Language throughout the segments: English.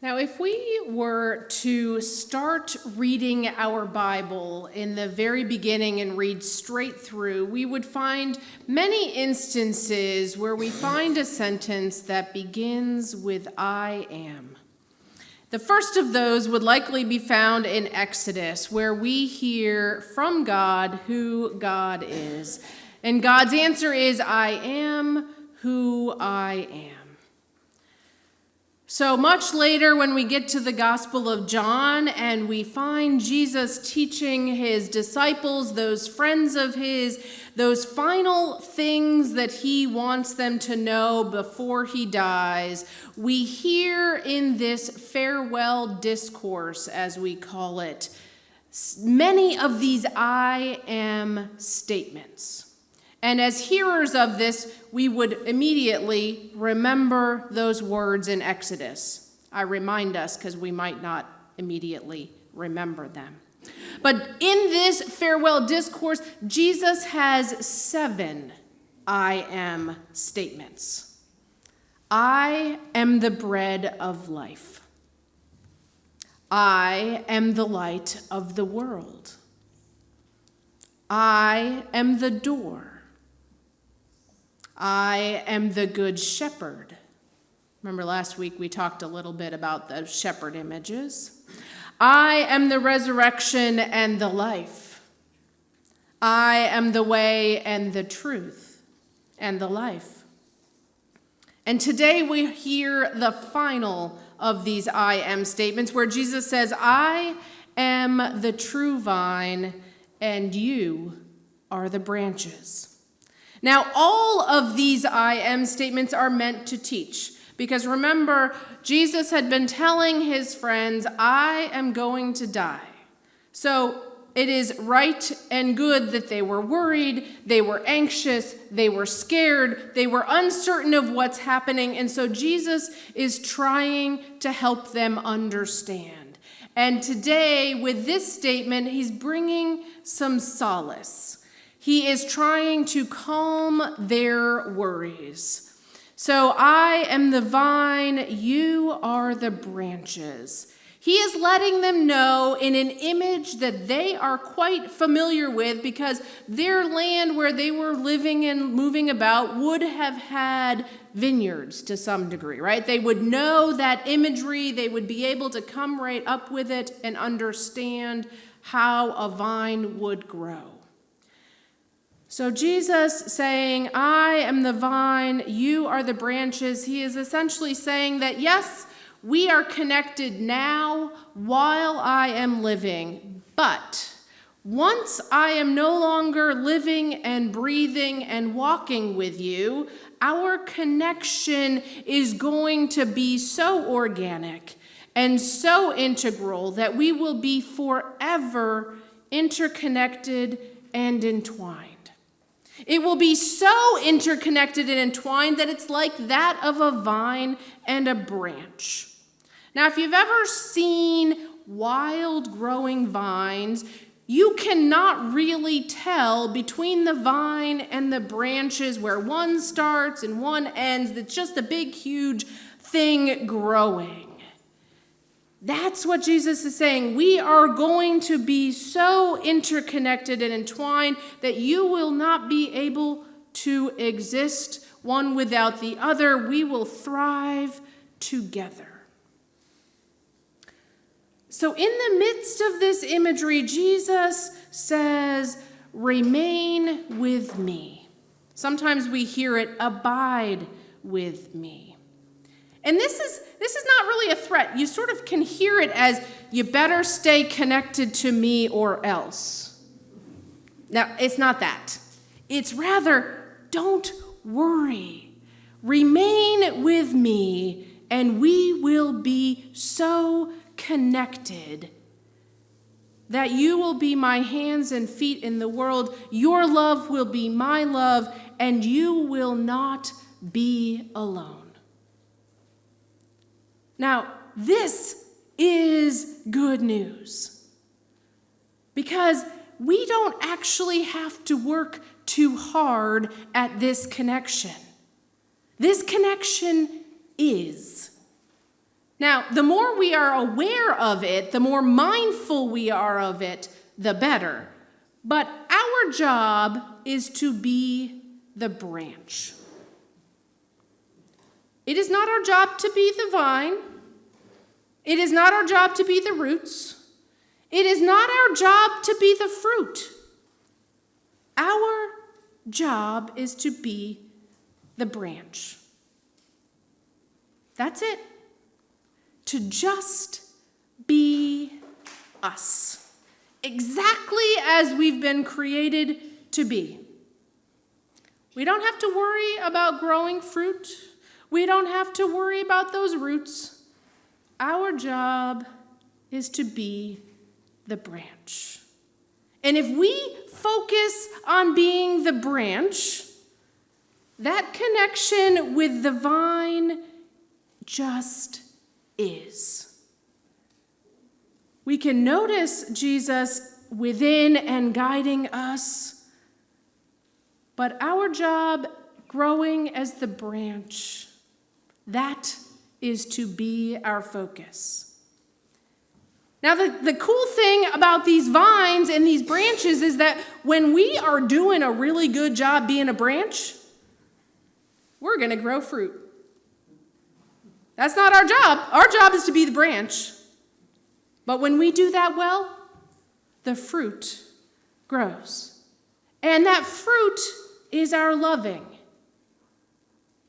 Now, if we were to start reading our Bible in the very beginning and read straight through, we would find many instances where we find a sentence that begins with I am. The first of those would likely be found in Exodus, where we hear from God who God is. And God's answer is, I am who I am. So much later, when we get to the Gospel of John and we find Jesus teaching his disciples, those friends of his, those final things that he wants them to know before he dies, we hear in this farewell discourse, as we call it, many of these I am statements. And as hearers of this, we would immediately remember those words in Exodus. I remind us because we might not immediately remember them. But in this farewell discourse, Jesus has 7 I am statements. I am the bread of life. I am the light of the world. I am the door. I am the good shepherd. Remember last week we talked a little bit about the shepherd images. I am the resurrection and the life. I am the way and the truth and the life. And today we hear the final of these I am statements where Jesus says, I am the true vine and you are the branches. Now, all of these I am statements are meant to teach, because remember, Jesus had been telling his friends, I am going to die. So it is right and good that they were worried, they were anxious, they were scared, they were uncertain of what's happening, and so Jesus is trying to help them understand. And today, with this statement, he's bringing some solace. He is trying to calm their worries. So I am the vine, you are the branches. He is letting them know in an image that they are quite familiar with because their land where they were living and moving about would have had vineyards to some degree, right? They would know that imagery. They would be able to come right up with it and understand how a vine would grow. So Jesus saying, I am the vine, you are the branches, he is essentially saying that yes, we are connected now while I am living, but once I am no longer living and breathing and walking with you, our connection is going to be so organic and so integral that we will be forever interconnected and entwined. It will be so interconnected and entwined that it's like that of a vine and a branch. Now, if you've ever seen wild growing vines, you cannot really tell between the vine and the branches where one starts and one ends. It's just a big, huge thing growing. That's what Jesus is saying. We are going to be so interconnected and entwined that you will not be able to exist one without the other. We will thrive together. So in the midst of this imagery, Jesus says, remain with me. Sometimes we hear it, abide with me. And this is not really a threat. You sort of can hear it as, you better stay connected to me or else. Now, it's not that. It's rather, don't worry. Remain with me, and we will be so connected that you will be my hands and feet in the world. Your love will be my love, and you will not be alone. Now, this is good news because we don't actually have to work too hard at this connection. This connection is. Now, the more we are aware of it, the more mindful we are of it, the better. But our job is to be the branch. It is not our job to be the vine. It is not our job to be the roots. It is not our job to be the fruit. Our job is to be the branch. That's it. To just be us. Exactly as we've been created to be. We don't have to worry about growing fruit. We don't have to worry about those roots. Our job is to be the branch. And if we focus on being the branch, that connection with the vine just is. We can notice Jesus within and guiding us, but our job growing as the branch, that is to be our focus. Now, the cool thing about these vines and these branches is that when we are doing a really good job being a branch, we're going to grow fruit. That's not our job. Our job is to be the branch. But when we do that well, the fruit grows. And that fruit is our loving.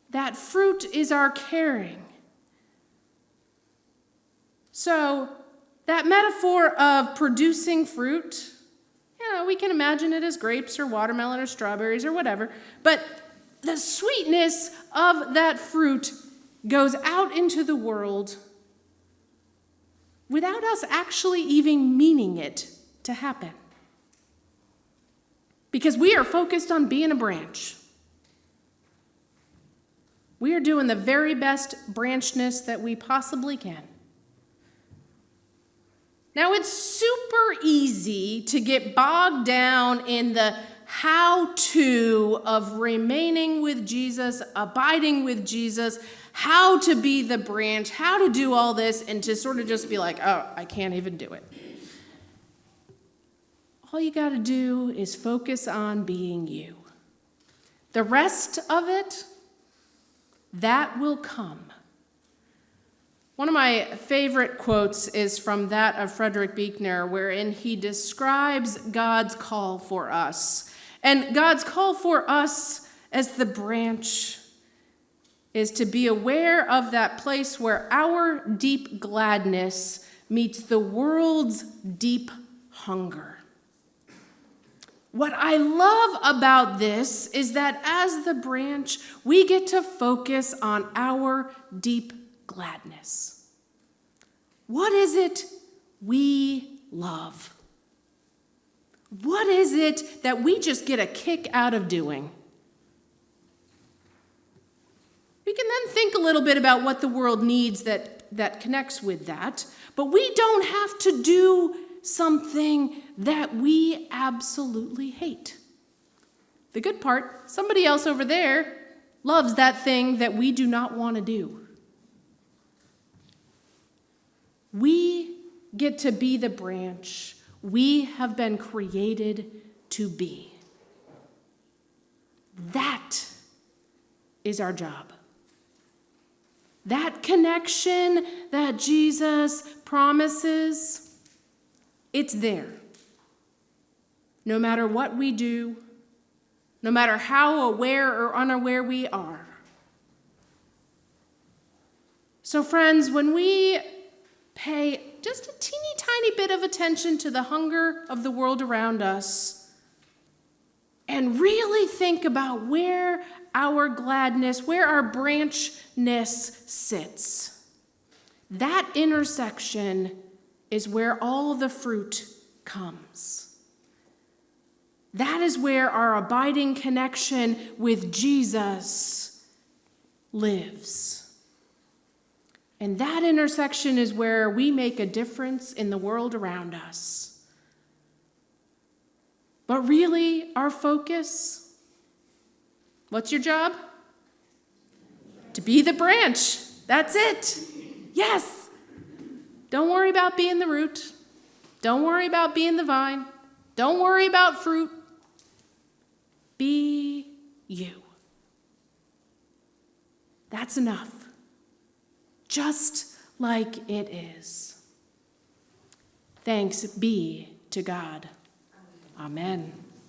That fruit is our caring. So, that metaphor of producing fruit, we can imagine it as grapes or watermelon or strawberries or whatever, but the sweetness of that fruit goes out into the world without us actually even meaning it to happen. Because we are focused on being a branch. We are doing the very best branchness that we possibly can. Now, it's super easy to get bogged down in the how-to of remaining with Jesus, abiding with Jesus, how to be the branch, how to do all this, and to sort of just be like, oh, I can't even do it. All you got to do is focus on being you. The rest of it, that will come. One of my favorite quotes is from that of Frederick Buechner, wherein he describes God's call for us. And God's call for us as the branch is to be aware of that place where our deep gladness meets the world's deep hunger. What I love about this is that as the branch, we get to focus on our deep gladness. What is it we love? What is it that we just get a kick out of doing? We can then think a little bit about what the world needs that connects with that, but we don't have to do something that we absolutely hate. The good part, somebody else over there loves that thing that we do not want to do. We get to be the branch we have been created to be. That is our job. That connection that Jesus promises, it's there. No matter what we do, no matter how aware or unaware we are. So friends, when we pay just a teeny tiny bit of attention to the hunger of the world around us and really think about where our gladness, where our branchness sits, that intersection is where all of the fruit comes. That is where our abiding connection with Jesus lives. And that intersection is where we make a difference in the world around us. But really, our focus, what's your job? To be the branch. That's it. Yes. Don't worry about being the root. Don't worry about being the vine. Don't worry about fruit. Be you. That's enough. Just like it is. Thanks be to God. Amen.